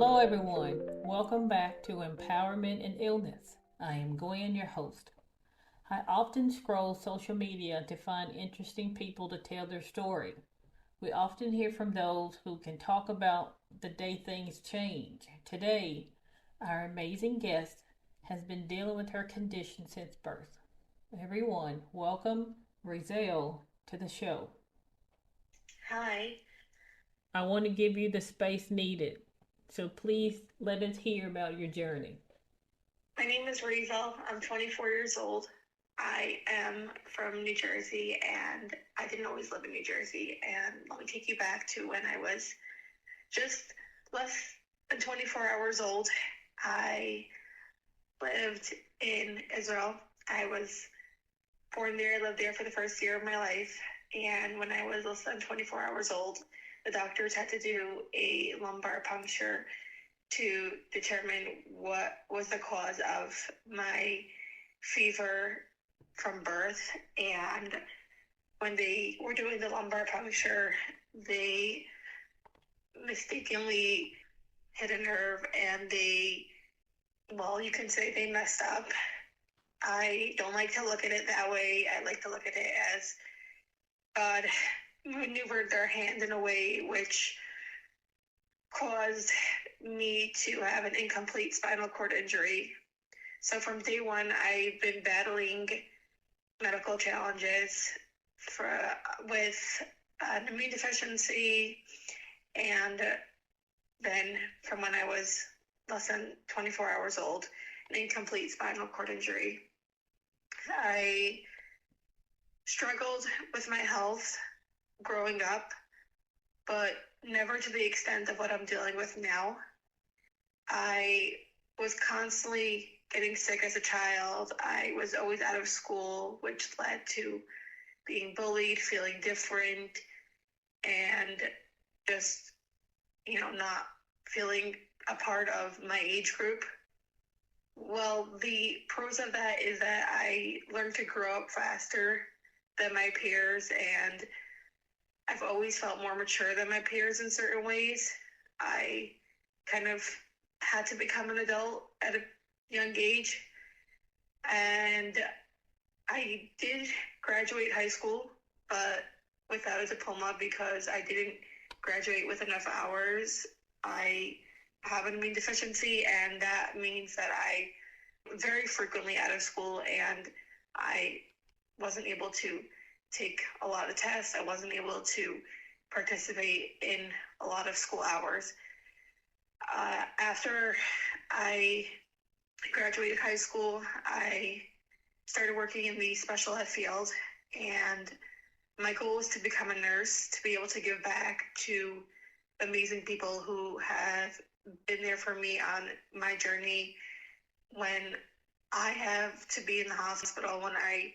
Hello, everyone. Welcome back to Empowerment and Illness. I am Gwen, your host. I often scroll social media to find interesting people to tell their story. We often hear from those who can talk about the day things change. Today, our amazing guest has been dealing with her condition since birth. Everyone, welcome Raizel to the show. Hi, I want to give you the space needed, so please let us hear about your journey. my name is Raizel. I'm 24 years old. I am from New Jersey and I didn't always live in New Jersey. And let me take you back to when I was just less than 24 hours old. I lived in Israel. I was born there. I lived there for the first year of my life. And when I was less than 24 hours old, the doctors had to do a lumbar puncture to determine what was the cause of my fever from birth. And when they were doing the lumbar puncture, they mistakenly hit a nerve and you can say they messed up. I don't like to look at it that way. I like to look at it as God maneuvered their hand in a way which caused me to have an incomplete spinal cord injury. So from day one, I've been battling medical challenges with an immune deficiency, and then from when I was less than 24 hours old, an incomplete spinal cord injury. I struggled with my health growing up, but never to the extent of what I'm dealing with now. I was constantly getting sick as a child. I was always out of school, which led to being bullied, feeling different, and just, not feeling a part of my age group. Well, the pros of that is that I learned to grow up faster than my peers, and I've always felt more mature than my peers in certain ways. I kind of had to become an adult at a young age, and I did graduate high school, but without a diploma because I didn't graduate with enough hours. I have an immune deficiency, and that means that I'm very frequently out of school, and I wasn't able to take a lot of tests. I wasn't able to participate in a lot of school hours. After I graduated high school, I started working in the special ed field, and my goal was to become a nurse, to be able to give back to amazing people who have been there for me on my journey when I have to be in the hospital, when I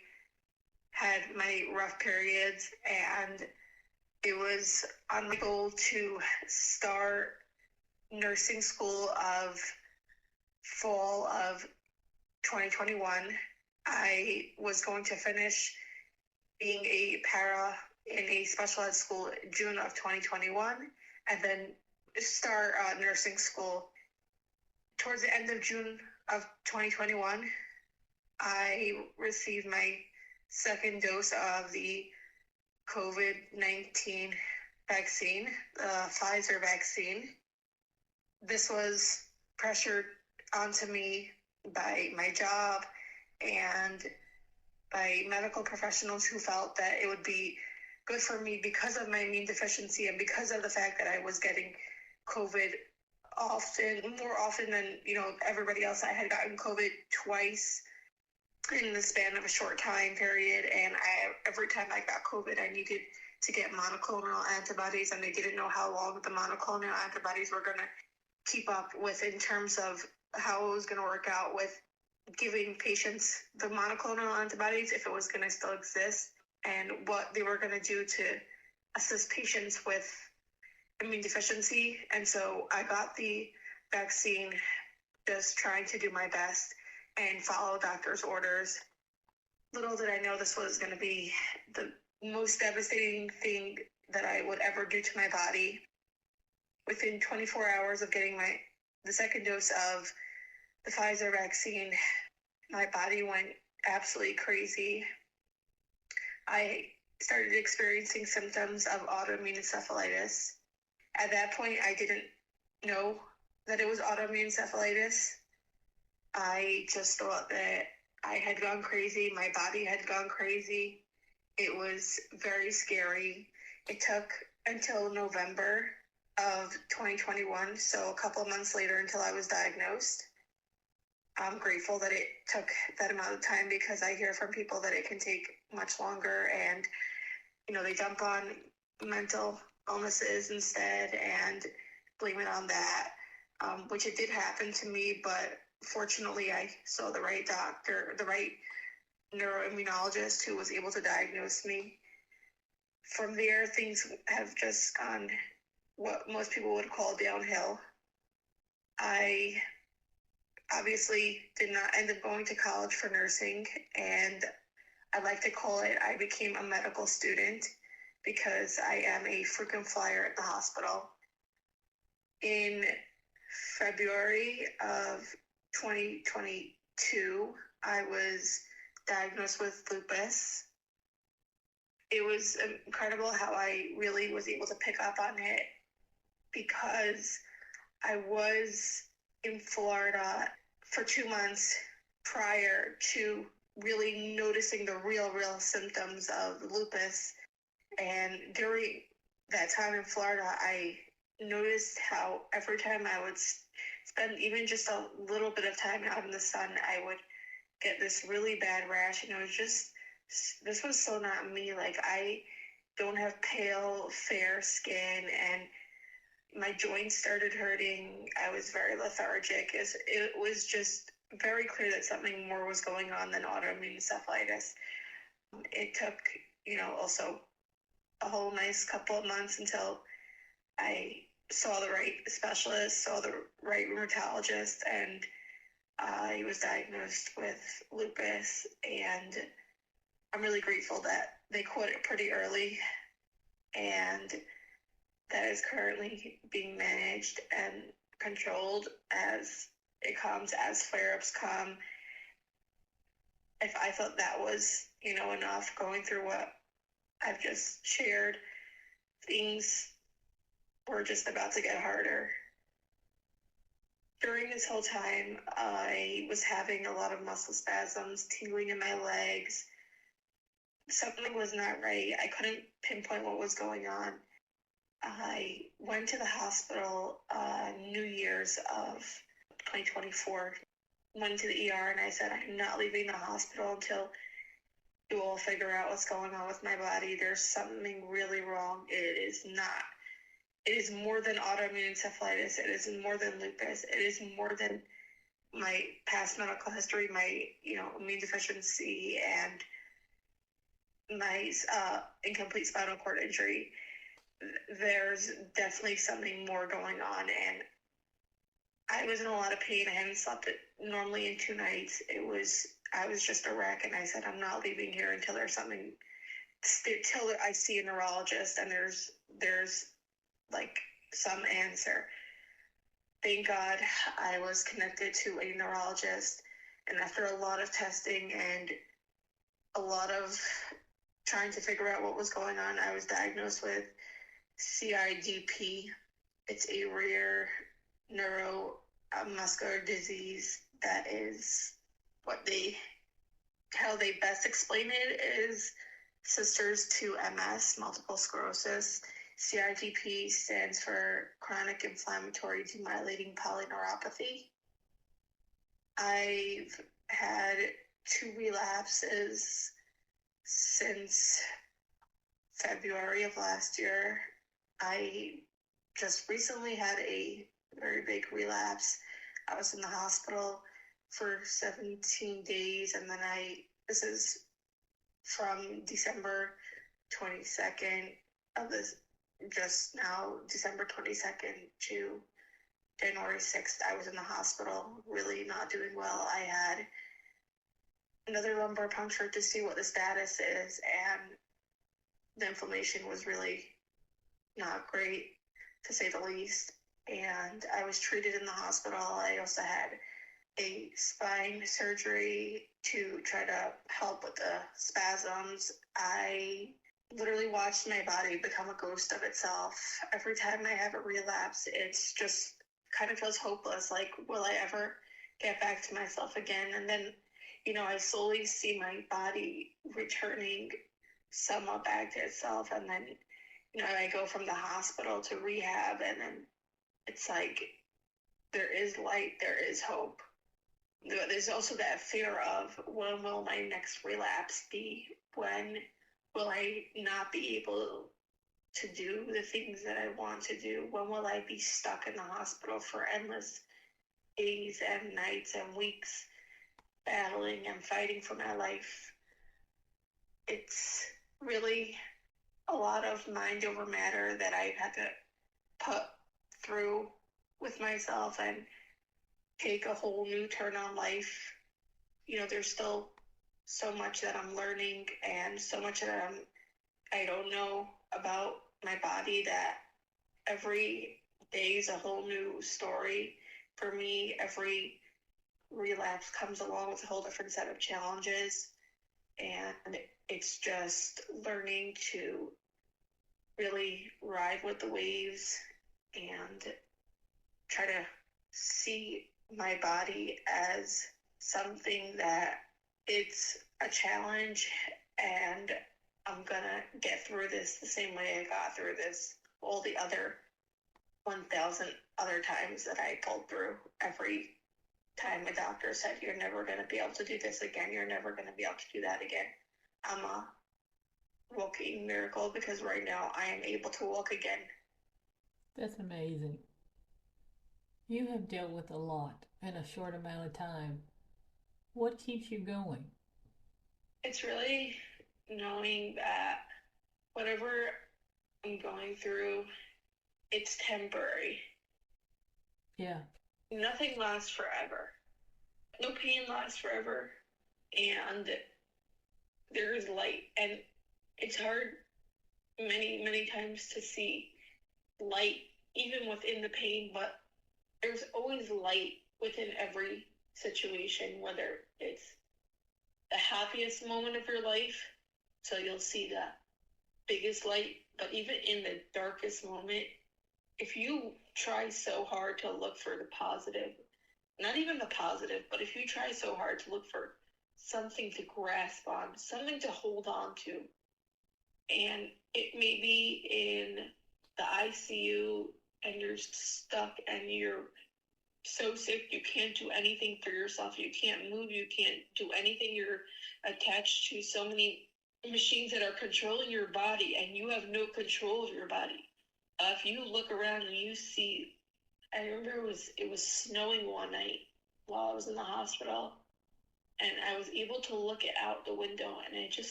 had my rough periods, and it was on my goal to start nursing school of fall of 2021. I was going to finish being a para in a special ed school June of 2021, and then start nursing school towards the end of June of 2021. I received my second dose of the COVID-19 vaccine, the Pfizer vaccine. This was pressured onto me by my job and by medical professionals who felt that it would be good for me because of my immune deficiency and because of the fact that I was getting COVID more often than, everybody else. I had gotten COVID twice in the span of a short time period, and every time I got COVID, I needed to get monoclonal antibodies, and they didn't know how long the monoclonal antibodies were going to keep up with in terms of how it was going to work out with giving patients the monoclonal antibodies, if it was going to still exist, and what they were going to do to assist patients with immune deficiency. And so I got the vaccine just trying to do my best and follow doctor's orders. Little did I know this was going to be the most devastating thing that I would ever do to my body. Within 24 hours of getting my the second dose of the Pfizer vaccine, my body went absolutely crazy. I started experiencing symptoms of autoimmune encephalitis. At that point, I didn't know that it was autoimmune encephalitis. I just thought that I had gone crazy. My body had gone crazy. It was very scary. It took until November of 2021, so a couple of months later, until I was diagnosed. I'm grateful that it took that amount of time, because I hear from people that it can take much longer, and they jump on mental illnesses instead and blame it on that, which it did happen to me, but fortunately I saw the right doctor, the right neuroimmunologist, who was able to diagnose me. From there, things have just gone what most people would call downhill. I obviously did not end up going to college for nursing, and I like to call it, I became a medical student, because I am a frequent flyer at the hospital. In February of 2022, I was diagnosed with lupus. It was incredible how I really was able to pick up on it, because I was in Florida for 2 months prior to really noticing the real symptoms of lupus. And during that time in Florida, I noticed how every time I would spend even just a little bit of time out in the sun, I would get this really bad rash. And it was just, this was so not me. Like, I don't have pale, fair skin, and my joints started hurting. I was very lethargic. It was just very clear that something more was going on than autoimmune encephalitis. It took, also a whole nice couple of months until I saw the right specialist, saw the right rheumatologist, and I was diagnosed with lupus. And I'm really grateful that they caught it pretty early, and that is currently being managed and controlled as it comes, as flare-ups come. If I thought that was, enough, going through what I've just shared, things were just about to get harder. During this whole time, I was having a lot of muscle spasms, tingling in my legs. Something was not right. I couldn't pinpoint what was going on. I went to the hospital New Year's of 2024, went to the ER, and I said, I'm not leaving the hospital until you all figure out what's going on with my body. There's something really wrong. It is more than autoimmune encephalitis. It is more than lupus. It is more than my past medical history, my, immune deficiency, and my incomplete spinal cord injury. There's definitely something more going on, and I was in a lot of pain. I hadn't slept normally in 2 nights. I was just a wreck, and I said, I'm not leaving here until there's something, till I see a neurologist and there's like some answer. Thank God I was connected to a neurologist, and after a lot of testing and a lot of trying to figure out what was going on, I was diagnosed with CIDP. It's a rare neuromuscular disease. That is how they best explain it is sisters to MS, multiple sclerosis. CIDP stands for chronic inflammatory demyelinating polyneuropathy. I've had 2 relapses since February of last year. I just recently had a very big relapse. I was in the hospital for 17 days, and then this is from December 22nd of this, just now, December 22nd to January 6th, I was in the hospital, really not doing well. I had another lumbar puncture to see what the status is, and the inflammation was really not great, to say the least. and I was treated in the hospital. I also had a spine surgery to try to help with the spasms. I literally watched my body become a ghost of itself. Every time I have a relapse, it's just kind of feels hopeless. Like, will I ever get back to myself again? And then, I slowly see my body returning somewhat back to itself. And then, I go from the hospital to rehab, and then it's like, there is light, there is hope. There's also that fear of, when will my next relapse be? When will I not be able to do the things that I want to do? When will I be stuck in the hospital for endless days and nights and weeks, battling and fighting for my life? It's really a lot of mind over matter that I've had to put through with myself and take a whole new turn on life. There's still so much that I'm learning and so much that I don't know about my body, that every day is a whole new story for me. Every relapse comes along with a whole different set of challenges, and it's just learning to really ride with the waves and try to see my body as something that it's a challenge, and I'm gonna get through this the same way I got through this all the other 1,000 other times that I pulled through. Every time a doctor said, you're never going to be able to do this again, you're never going to be able to do that again, I'm a walking miracle, because right now I am able to walk again. That's amazing. You have dealt with a lot in a short amount of time. What keeps you going? It's really knowing that whatever I'm going through, it's temporary. Yeah. Nothing lasts forever. No pain lasts forever. And there is light. And it's hard many, many times to see light even within the pain, but there's always light within every situation, whether it's the happiest moment of your life, so you'll see the biggest light, but even in the darkest moment, if you try so hard to look for the positive, not even the positive, but if you try so hard to look for something to grasp on, something to hold on to, and it may be in the ICU and you're stuck and you're so sick you can't do anything for yourself, you can't move, you can't do anything, you're attached to so many machines that are controlling your body and you have no control of your body. If you look around and you see, I remember it was snowing one night while I was in the hospital, and I was able to look out the window, and it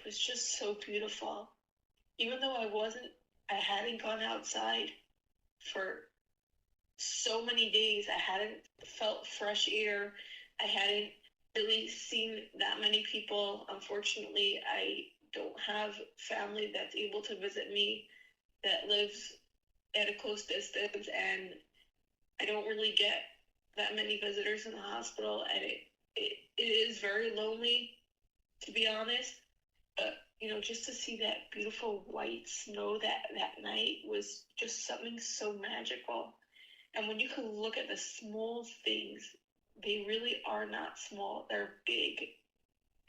was just so beautiful. Even though I hadn't gone outside for so many days, I hadn't felt fresh air, I hadn't really seen that many people. Unfortunately, I don't have family that's able to visit me that lives at a close distance, and I don't really get that many visitors in the hospital, and it is very lonely, to be honest. But just to see that beautiful white snow that night was just something so magical. And when you can look at the small things, they really are not small. They're big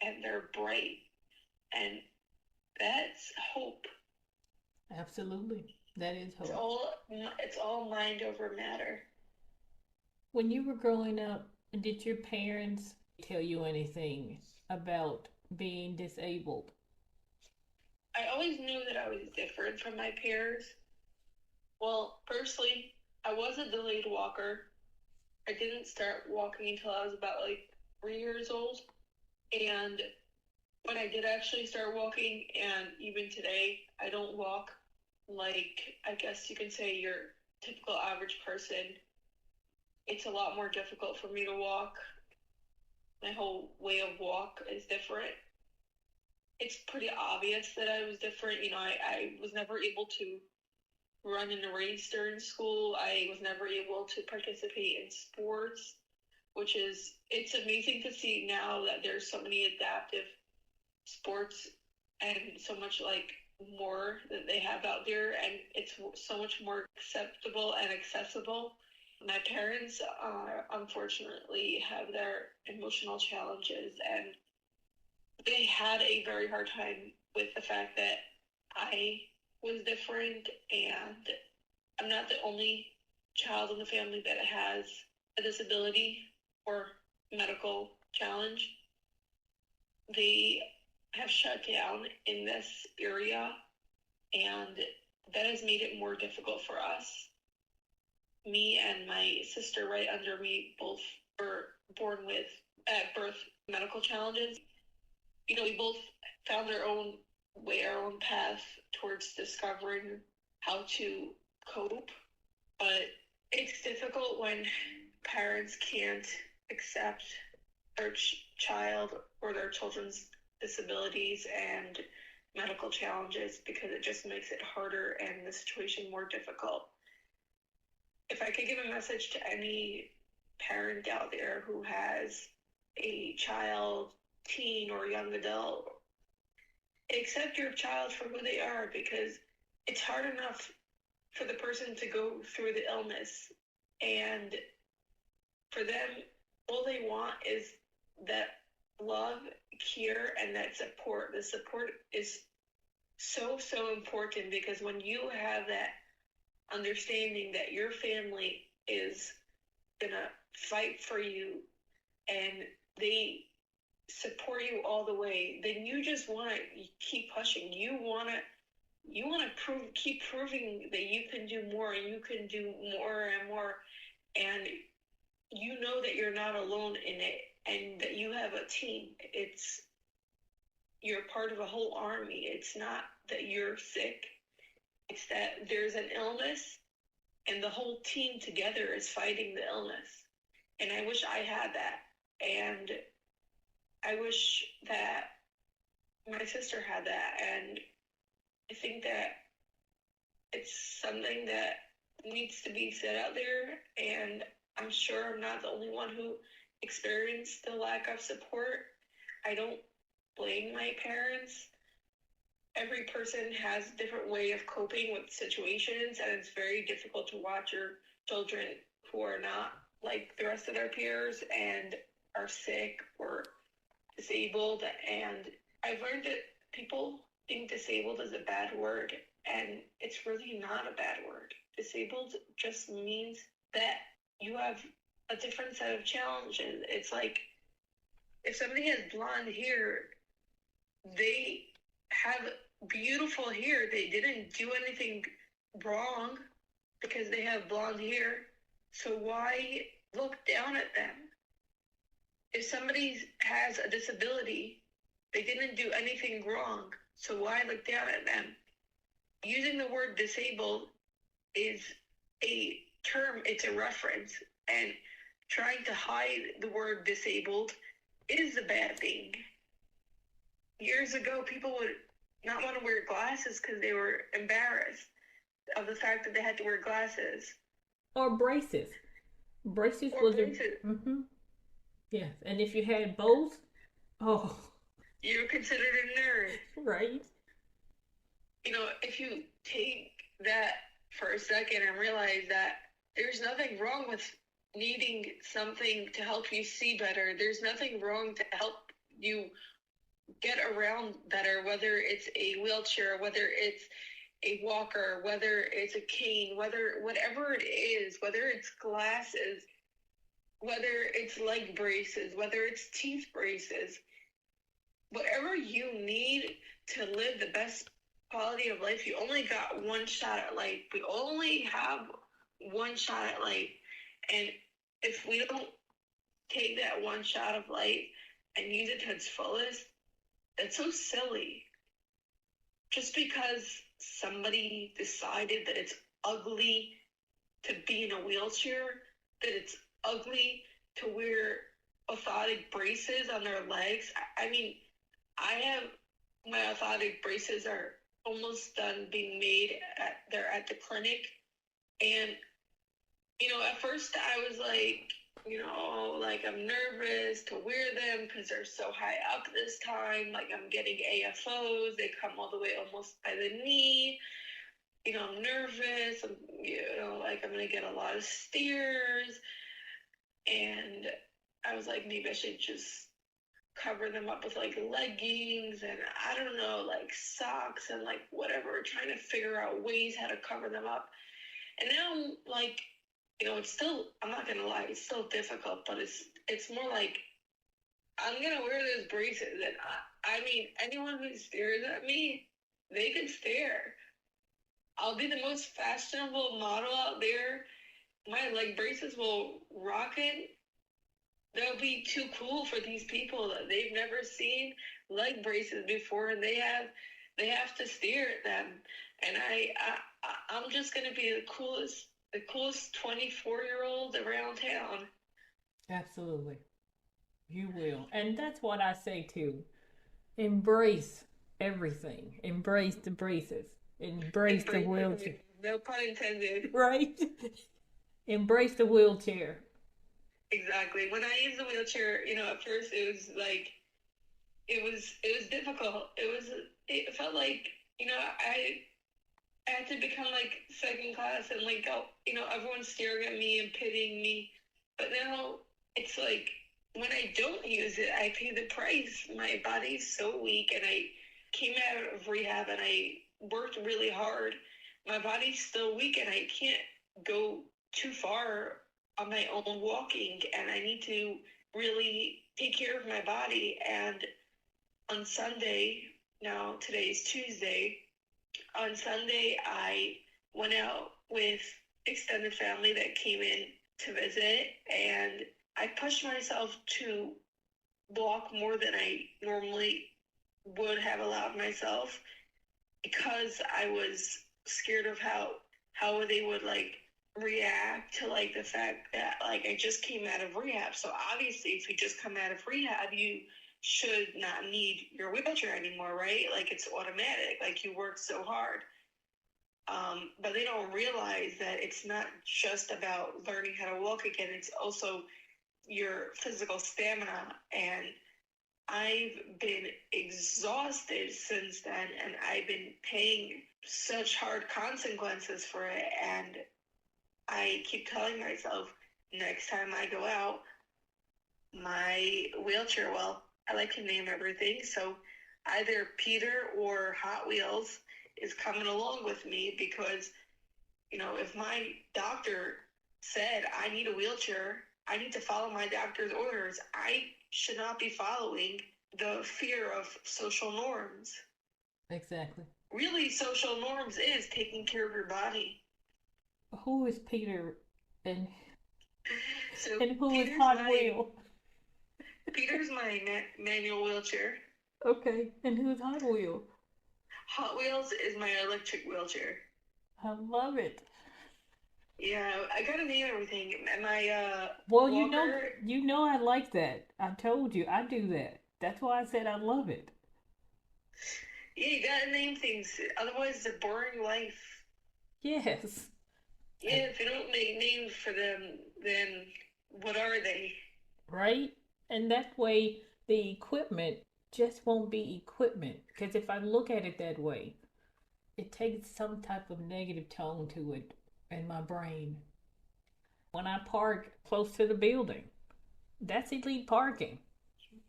and they're bright, and that's hope. Absolutely. That is It's hope. all mind over matter. When you were growing up, did your parents tell you anything about being disabled? I always knew that I was different from my peers. Well, firstly, I was a delayed walker. I didn't start walking until I was about 3 years old. And when I did actually start walking, and even today, I don't walk like, I guess you can say, your typical average person. It's a lot more difficult for me to walk. My whole way of walk is different. It's pretty obvious that I was different. I was never able to run in a race during school. I was never able to participate in sports, it's amazing to see now that there's so many adaptive sports and so much more that they have out there, and it's so much more acceptable and accessible. My parents unfortunately have their emotional challenges, and they had a very hard time with the fact that I was different, and I'm not the only child in the family that has a disability or medical challenge. They have shut down in this area, and that has made it more difficult for us. Me and my sister right under me both were born with, at birth, medical challenges. We both found our own way, our own path towards discovering how to cope, but it's difficult when parents can't accept their child or their children's disabilities and medical challenges, because it just makes it harder and the situation more difficult. If I could give a message to any parent out there who has a child, teen, or young adult, accept your child for who they are, because it's hard enough for the person to go through the illness, and for them, all they want is that love, care, and that support. The support is so important, because when you have that understanding that your family is gonna fight for you and they support you all the way, then you just want to keep pushing. You want to keep proving that you can do more, and you can do more and more, and you know that you're not alone in it, and that you have a team. You're part of a whole army. It's not that you're sick. It's that there's an illness, and the whole team together is fighting the illness. And I wish I had that. And I wish that my sister had that. And I think that it's something that needs to be said out there. And I'm sure I'm not the only one who experienced the lack of support. I don't blame my parents. Every person has a different way of coping with situations, and it's very difficult to watch your children who are not like the rest of their peers and are sick or disabled. And I've learned that people think disabled is a bad word, and it's really not a bad word. Disabled just means that you have a different set of challenges. It's like if somebody has blonde hair, they have beautiful hair. They didn't do anything wrong because they have blonde hair. So why look down at them? If somebody has a disability, they didn't do anything wrong. So why look down at them? Using the word disabled is a term, it's a reference, and trying to hide the word disabled is a bad thing. Years ago, people would not want to wear glasses because they were embarrassed of the fact that they had to wear glasses. Or braces. Braces or was braces. Yes, and if you had both, oh, you were considered a nerd. Right. If you take that for a second and realize that there's nothing wrong with needing something to help you see better. There's nothing wrong to help you get around better, whether it's a wheelchair, whether it's a walker, whether it's a cane, whatever it is, whether it's glasses, whether it's leg braces, whether it's teeth braces, whatever you need to live the best quality of life. You only got one shot at life. We only have one shot at life. And if we don't take that one shot of life and use it to its fullest, it's so silly. Just because somebody decided that it's ugly to be in a wheelchair, that it's ugly to wear orthotic braces on their legs. I mean, my orthotic braces are almost done being made they're at the clinic. And, at first I was like, like I'm nervous to wear them because they're so high up this time. Like I'm getting AFOs. They come all the way almost by the knee. I'm nervous. Like I'm going to get a lot of stares. And I was like, maybe I should just cover them up with like leggings and I don't know, like socks and like whatever, trying to figure out ways how to cover them up. And now I'm like, it's still, I'm not gonna lie, it's still difficult, but it's more like I'm gonna wear those braces. And I mean, anyone who stares at me, they can stare. I'll be the most fashionable model out there. My leg braces will rock it. They'll be too cool for these people that they've never seen leg braces before, and they have to stare at them. And I'm just gonna be the coolest 24-year-old around town. Absolutely. You will. And that's what I say too. Embrace everything. Embrace the braces. Embrace the wheelchair. No pun intended. Right? Embrace the wheelchair. Exactly. When I used the wheelchair, at first it was like it was difficult. It felt like, I had to become like second class and like go, everyone's staring at me and pitying me. But now it's like when I don't use it, I pay the price. My body's so weak, and I came out of rehab and I worked really hard. My body's still weak, and I can't go too far on my own walking, and I need to really take care of my body. And on Sunday, now today's Tuesday, on Sunday I went out with extended family that came in to visit, and I pushed myself to walk more than I normally would have allowed myself because I was scared of how they would like react to like the fact that like I just came out of rehab. So obviously if you just come out of rehab, you should not need your wheelchair anymore, right? Like it's automatic, like you worked so hard. But they don't realize that it's not just about learning how to walk again, it's also your physical stamina. And I've been exhausted since then, and I've been paying such hard consequences for it. And I keep telling myself, next time I go out, my wheelchair, well, I like to name everything, so either Peter or Hot Wheels is coming along with me because, if my doctor said I need a wheelchair, I need to follow my doctor's orders. I should not be following the fear of social norms. Exactly. Really, social norms is taking care of your body. Who is Peter and So and who is Peter's Hot Wheel? Peter's my manual wheelchair. Okay, and who's Hot Wheel? Hot Wheels is my electric wheelchair. I love it. Yeah, I gotta name everything. My Well, walker. you know I like that. I told you I do that. That's why I said I love it. Yeah, you gotta name things. Otherwise, it's a boring life. Yes. Yeah, if you don't make names for them, then what are they? Right? And that way the equipment just won't be equipment. Because if I look at it that way, it takes some type of negative tone to it in my brain. When I park close to the building, that's elite parking.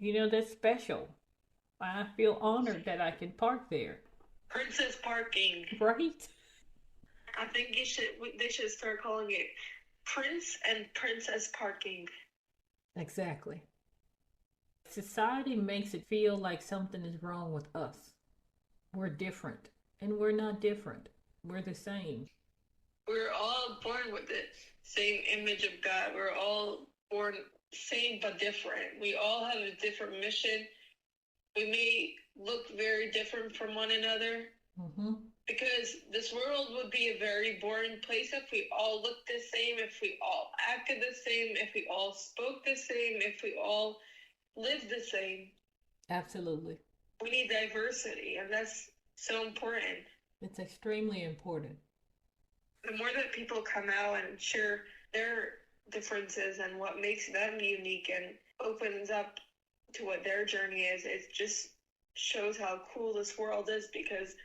That's special. I feel honored that I can park there. Princess parking. Right? I think they should start calling it Prince and Princess parking. Exactly. Society makes it feel like something is wrong with us. We're different. And we're not different. We're the same. We're all born with the same image of God. We're all born same but different. We all have a different mission. We may look very different from one another. Mm-hmm. Because this world would be a very boring place if we all looked the same, if we all acted the same, if we all spoke the same, if we all lived the same. Absolutely. We need diversity, and that's so important. It's extremely important. The more that people come out and share their differences and what makes them unique and opens up to what their journey is, it just shows how cool this world is because,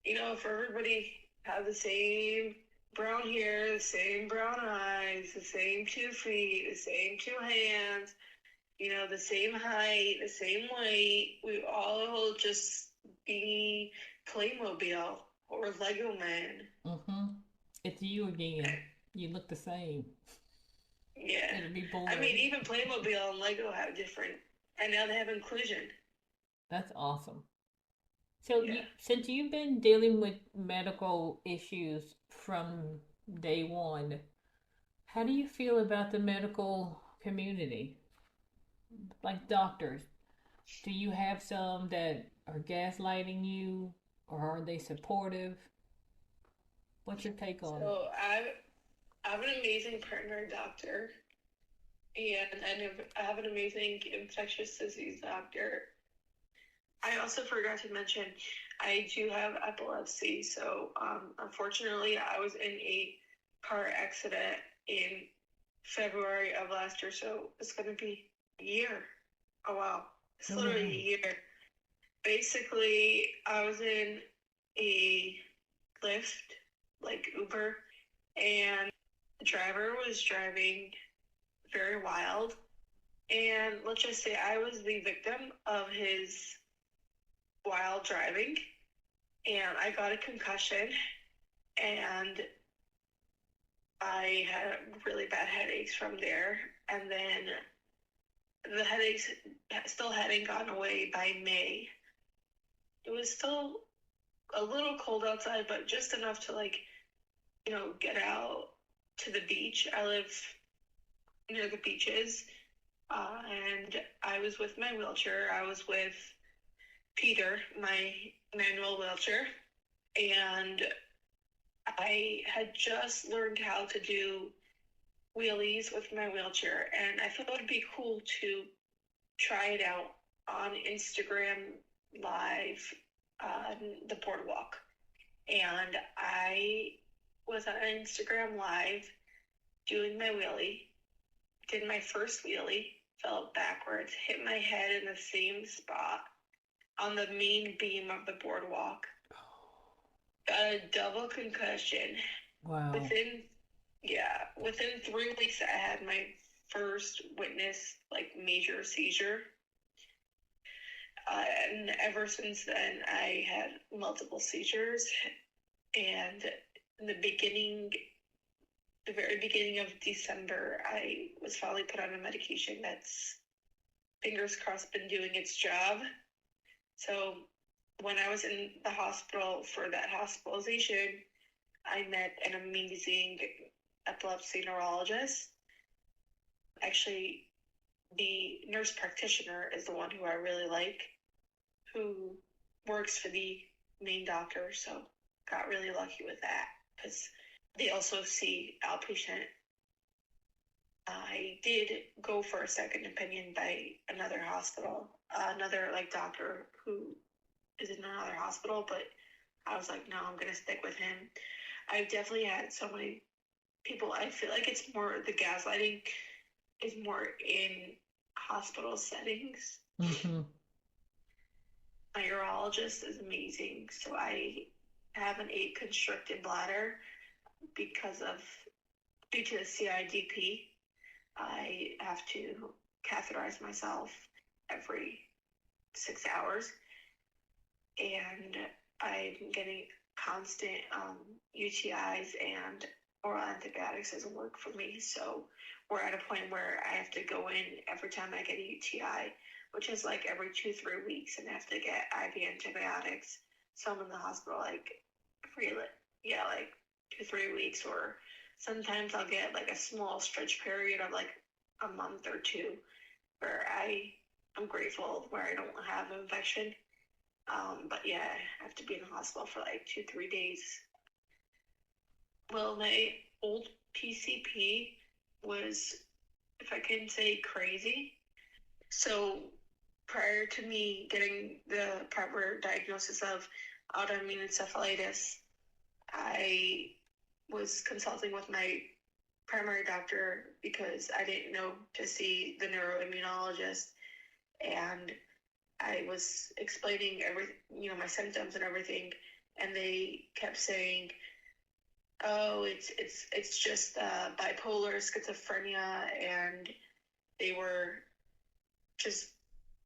if everybody had the same brown hair, the same brown eyes, the same 2 feet, the same two hands, the same height, the same weight, we all just be Playmobil or Lego Man. Mm-hmm. It's you again. You look the same. Yeah. It'd be I mean, boring. even Playmobil and Lego have different, and now they have inclusion. That's awesome. So, Yeah. since you've been dealing with medical issues from day one, how do you feel about the medical community? Like doctors, do you have some that are gaslighting you or are they supportive? What's your take on it? So I have an amazing partner doctor, and I have an amazing infectious disease doctor. I also forgot to mention I do have epilepsy. So unfortunately, I was in a car accident in February of last year. So it's going to be a year. Oh, wow. It's Oh, literally wow. a year. Basically, I was in a Lyft, like Uber, and the driver was driving very wild. And let's just say I was the victim of his wild driving, and I got a concussion, and I had really bad headaches from there. And then the headaches still hadn't gone away by May. It was still a little cold outside, but just enough to get out to the beach. I live near the beaches, and I was with my wheelchair. I was with Peter, my manual wheelchair, and I had just learned how to do wheelies with my wheelchair, and I thought it would be cool to try it out on Instagram Live on the boardwalk. And I was on Instagram Live doing my wheelie, did my first wheelie, fell backwards, hit my head in the same spot on the main beam of the boardwalk, got a double concussion. Wow. Within 3 weeks, I had my first witness, major seizure. And ever since then, I had multiple seizures. And in the very beginning of December, I was finally put on a medication that's, fingers crossed, been doing its job. So when I was in the hospital for that hospitalization, I met an amazing epilepsy neurologist. Actually, the nurse practitioner is the one who I really like, who works for the main doctor. So got really lucky with that because they also see outpatient. I did go for a second opinion by another hospital, another doctor who is in another hospital, but I was like, no, I'm going to stick with him. I've definitely had so many people. I feel like it's more, the gaslighting is more in hospital settings. Mm-hmm. My urologist is amazing. So I have an 8 constricted bladder due to the CIDP. I have to catheterize myself every 6 hours. And I'm getting constant UTIs, and oral antibiotics doesn't work for me. So we're at a point where I have to go in every time I get a UTI, which is every 2-3 weeks, and I have to get IV antibiotics. So I'm in the hospital every 2-3 weeks, or sometimes I'll get a small stretch period of a month or two where I'm grateful where I don't have an infection. But yeah, I have to be in the hospital for 2-3 days. Well, my old PCP was, if I can say, crazy. So prior to me getting the proper diagnosis of autoimmune encephalitis. I was consulting with my primary doctor because I didn't know to see the neuroimmunologist, and I was explaining my symptoms and everything, and they kept saying, "Oh, it's just bipolar schizophrenia," and they were just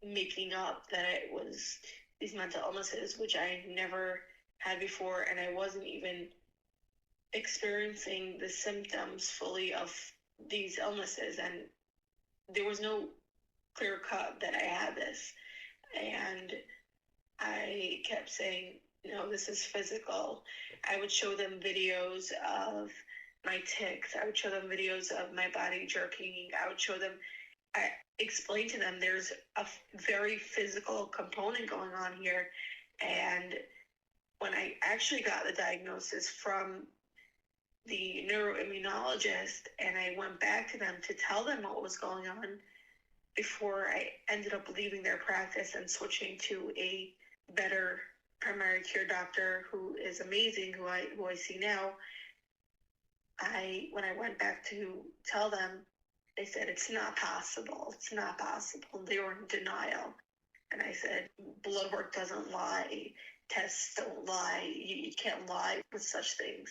making up that it was these mental illnesses, which I never had before, and I wasn't even experiencing the symptoms fully of these illnesses, and there was no clear cut that I had this. And I kept saying, no, this is physical. I would show them videos of my tics. I would show them videos of my body jerking. I explained to them there's a very physical component going on here. And when I actually got the diagnosis from the neuroimmunologist, and I went back to them to tell them what was going on before I ended up leaving their practice and switching to a better primary care doctor who is amazing, who I see now. When I went back to tell them, they said, it's not possible. It's not possible. They were in denial. And I said, blood work doesn't lie. Tests don't lie. You can't lie with such things.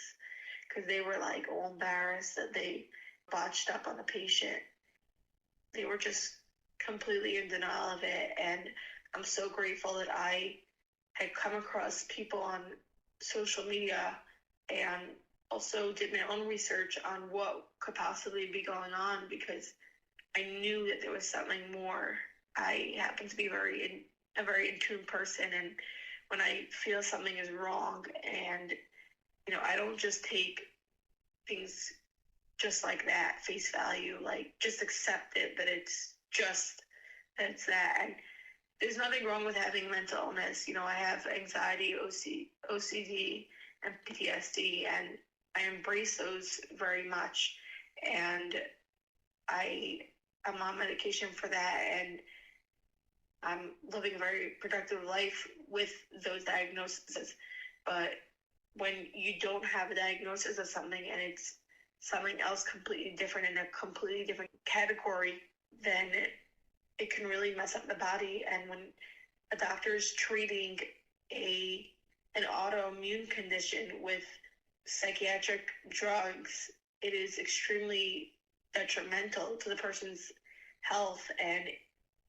Because they were like all embarrassed that they botched up on a patient. They were just completely in denial of it. And I'm so grateful that I had come across people on social media and also did my own research on what could possibly be going on, because I knew that there was something more. I happen to be a very in tune person, and when I feel something is wrong, and I don't just take things just like that, face value, like just accept it, that it's that. And there's nothing wrong with having mental illness. I have anxiety, OCD, and PTSD, and I embrace those very much. And I'm on medication for that, and I'm living a very productive life with those diagnoses. But when you don't have a diagnosis of something and it's something else completely different in a completely different category, then it can really mess up the body. And when a doctor is treating an autoimmune condition with psychiatric drugs, it is extremely detrimental to the person's health, and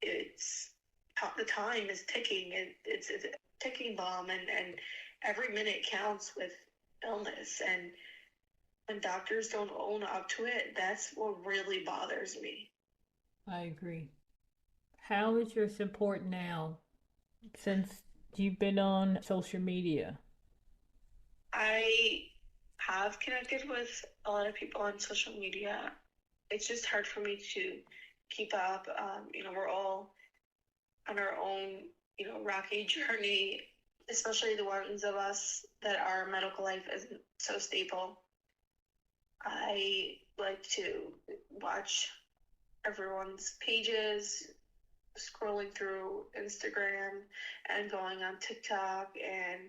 the time is ticking. It's a ticking bomb, and every minute counts with illness. And when doctors don't own up to it, that's what really bothers me. I agree. How is your support now since you've been on social media? I have connected with a lot of people on social media. It's just hard for me to keep up. We're all on our own, rocky journey, especially the ones of us that our medical life isn't so stable. I like to watch everyone's pages, scrolling through Instagram and going on TikTok and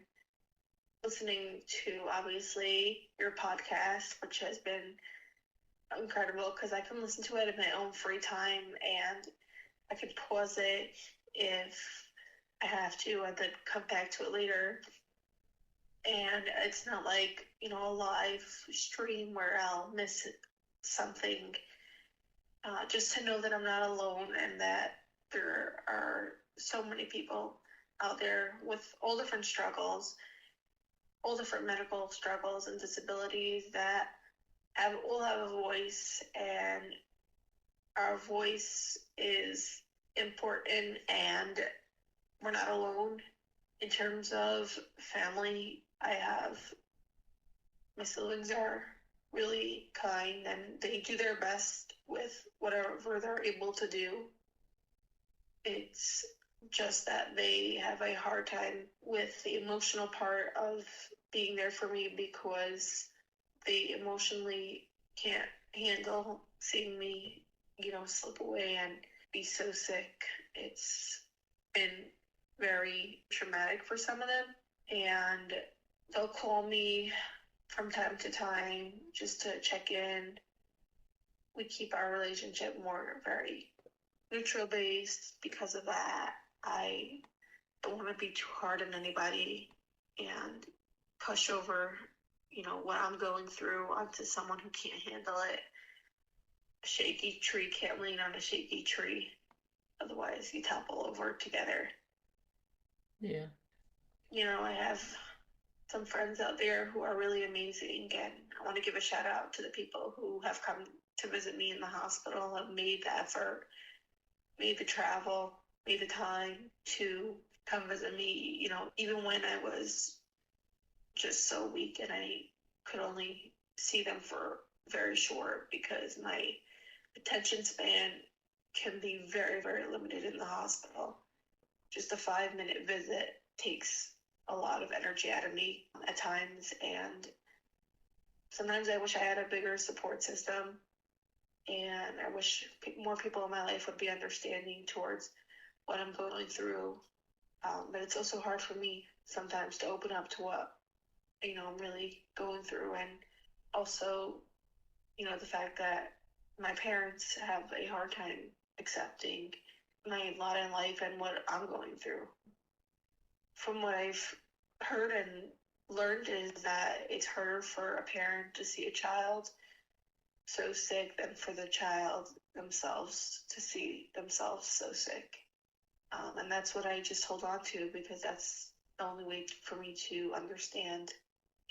listening to, obviously, your podcast, which has been incredible because I can listen to it in my own free time, and I can pause it if I have to and then come back to it later. And it's not like, a live stream where I'll miss something. Just to know that I'm not alone, and that there are so many people out there with all different struggles, all different medical struggles and disabilities that all have a voice, and our voice is important, and we're not alone. In terms of family, my siblings are really kind, and they do their best with whatever they're able to do. It's just that they have a hard time with the emotional part of being there for me, because they emotionally can't handle seeing me, slip away and be so sick. It's been very traumatic for some of them, and they'll call me from time to time just to check in. We keep our relationship more very neutral based because of that. I don't want to be too hard on anybody and push over, what I'm going through onto someone who can't handle it. A shaky tree can't lean on a shaky tree. Otherwise, you topple over together. Yeah. I have some friends out there who are really amazing, and I want to give a shout out to the people who have come to visit me in the hospital, have made the effort, made the travel, made the time to come visit me, even when I was just so weak and I could only see them for very short because my attention span can be very, very limited in the hospital. Just a 5-minute visit takes a lot of energy out of me at times, and sometimes I wish I had a bigger support system, and I wish more people in my life would be understanding towards what I'm going through. But it's also hard for me sometimes to open up to what I'm really going through, and also the fact that my parents have a hard time accepting my lot in life and what I'm going through. From what I've heard and learned is that it's harder for a parent to see a child so sick than for the child themselves to see themselves so sick. And that's what I just hold on to because that's the only way for me to understand.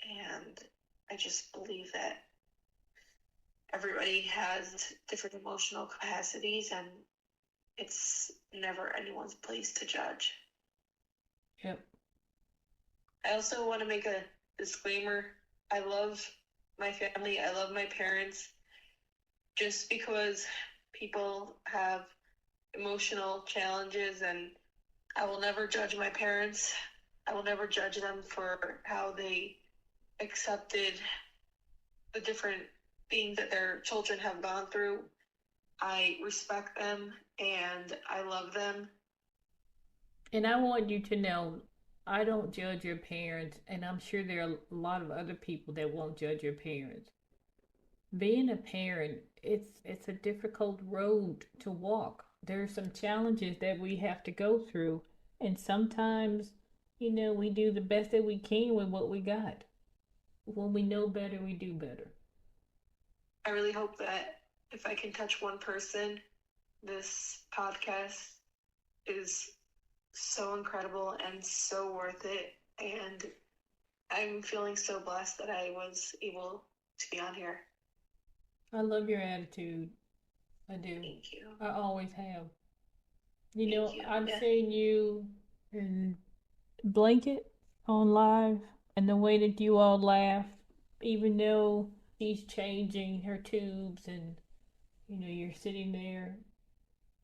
And I just believe that everybody has different emotional capacities, and it's never anyone's place to judge. Yep. I also want to make a disclaimer. I love my family. I love my parents. Just because people have emotional challenges, and I will never judge my parents. I will never judge them for how they accepted the different things that their children have gone through. I respect them and I love them. And I want you to know, I don't judge your parents, and I'm sure there are a lot of other people that won't judge your parents. Being a parent, it's a difficult road to walk. There are some challenges that we have to go through, and sometimes, we do the best that we can with what we got. When we know better, we do better. I really hope that if I can touch one person, this podcast is so incredible and so worth it. And I'm feeling so blessed that I was able to be on here. I love your attitude. I do. Thank you. I always have. Thank you. I've seen you in Blanket on live, and the way that you all laugh, even though she's changing her tubes, and you're sitting there,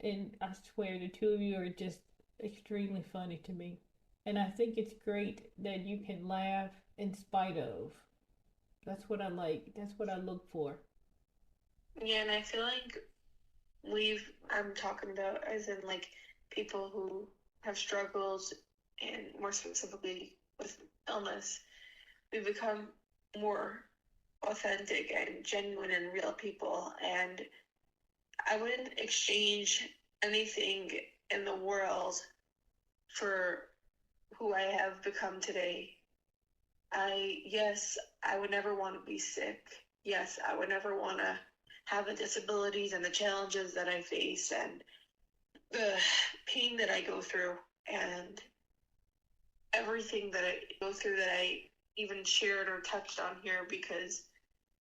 and I swear the two of you are just extremely funny to me. And I think it's great that you can laugh in spite of. That's what I like. That's what I look for. Yeah, and I feel like I'm talking about as in like people who have struggles, and more specifically with illness, we've become more authentic and genuine and real people. And I wouldn't exchange anything in the world for who I have become today. Yes, I would never want to be sick. Yes, I would never want to have the disabilities and the challenges that I face and the pain that I go through and everything that I go through that I even shared or touched on here, because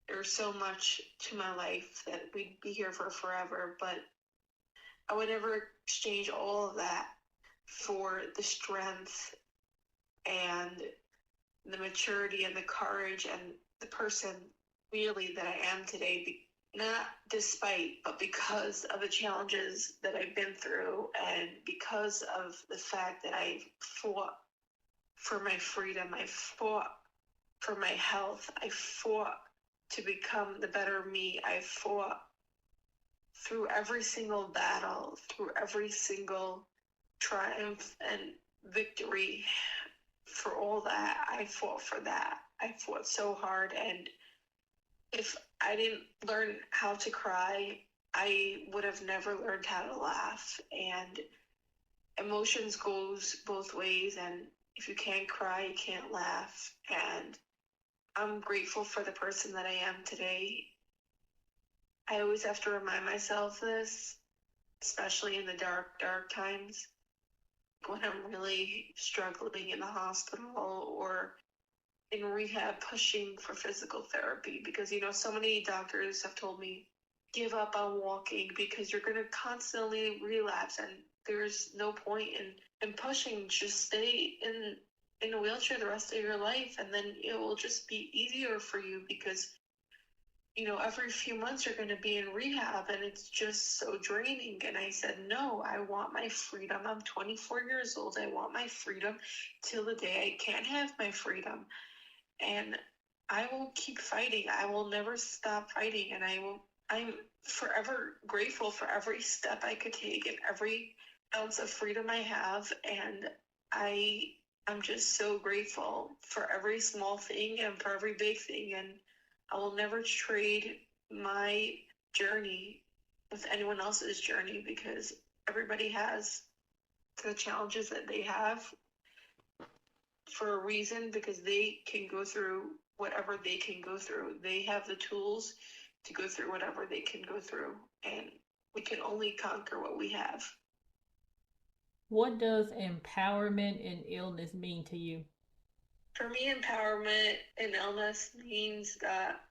there's so much to my life that we'd be here for forever. But I would never exchange all of that for the strength and the maturity and the courage and the person really that I am today. Not despite, but because of the challenges that I've been through, and because of the fact that I fought for my freedom, I fought for my health, I fought to become the better me, I fought through every single battle, through every single triumph and victory. for all that, I fought for that. I fought so hard. And if I didn't learn how to cry, I would have never learned how to laugh. And emotions goes both ways. And if you can't cry, you can't laugh. And I'm grateful for the person that I am today. I always have to remind myself this, especially in the dark, dark times, when I'm really struggling in the hospital or in rehab pushing for physical therapy, because so many doctors have told me give up on walking because you're going to constantly relapse and there's no point in pushing. Just stay in a wheelchair the rest of your life, and then it will just be easier for you, because every few months you're going to be in rehab and it's just so draining. And I said, no, I want my freedom. I'm 24 years old. I want my freedom till the day I can't have my freedom. And I will keep fighting. I will never stop fighting. And I'm forever grateful for every step I could take and every ounce of freedom I have. And I'm just so grateful for every small thing and for every big thing. And I will never trade my journey with anyone else's journey, because everybody has the challenges that they have for a reason, because they can go through whatever they can go through. They have the tools to go through whatever they can go through, and we can only conquer what we have. What does empowerment in illness mean to you? For me, empowerment in illness means that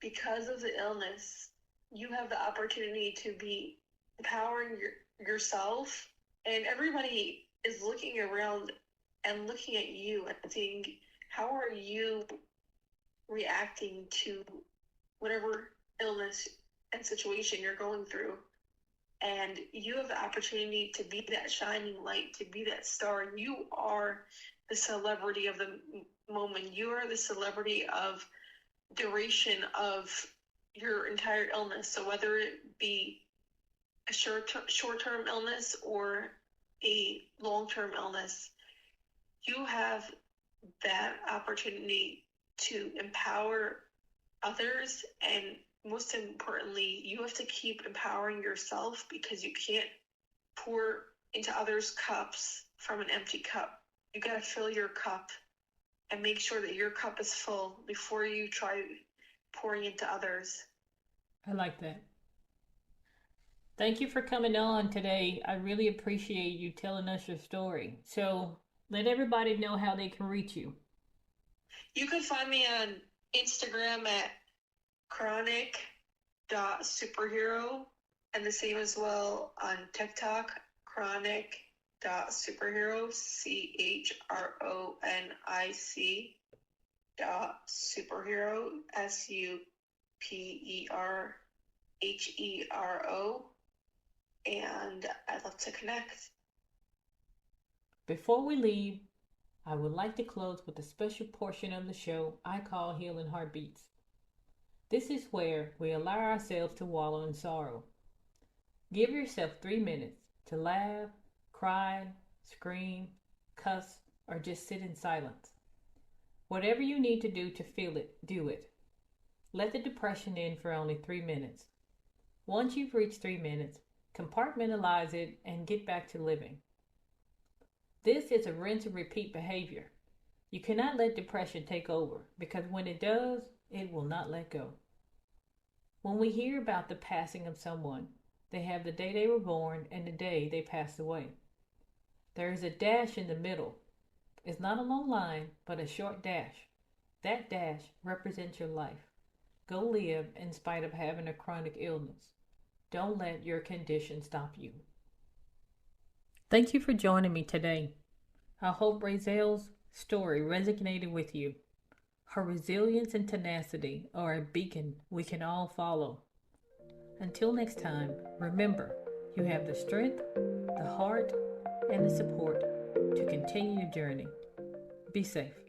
because of the illness, you have the opportunity to be empowering yourself, and everybody is looking around and looking at you and saying, how are you reacting to whatever illness and situation you're going through? And you have the opportunity to be that shining light, to be that star. You are the celebrity of the moment. You are the celebrity of duration of your entire illness. So whether it be a short-term illness or a long-term illness, you have that opportunity to empower others. And most importantly, you have to keep empowering yourself, because you can't pour into others' cups from an empty cup. You got to fill your cup and make sure that your cup is full before you try pouring into others. I like that. Thank you for coming on today. I really appreciate you telling us your story. So let everybody know how they can reach you. You can find me on Instagram at chronic.superhero, and the same as well on TikTok, chronic.superhero, CHRONIC.superhero, SUPERHERO, and I'd love to connect. Before we leave, I would like to close with a special portion of the show I call Healing Heartbeats. This is where we allow ourselves to wallow in sorrow. Give yourself 3 minutes to laugh, cry, scream, cuss, or just sit in silence. Whatever you need to do to feel it, do it. Let the depression in for only 3 minutes. Once you've reached 3 minutes, compartmentalize it and get back to living. This is a rinse and repeat behavior. You cannot let depression take over, because when it does, it will not let go. When we hear about the passing of someone, they have the day they were born and the day they passed away. There is a dash in the middle. It's not a long line, but a short dash. That dash represents your life. Go live in spite of having a chronic illness. Don't let your condition stop you. Thank you for joining me today. I hope Raizel's story resonated with you. Her resilience and tenacity are a beacon we can all follow. Until next time, remember, you have the strength, the heart, and the support to continue your journey. Be safe.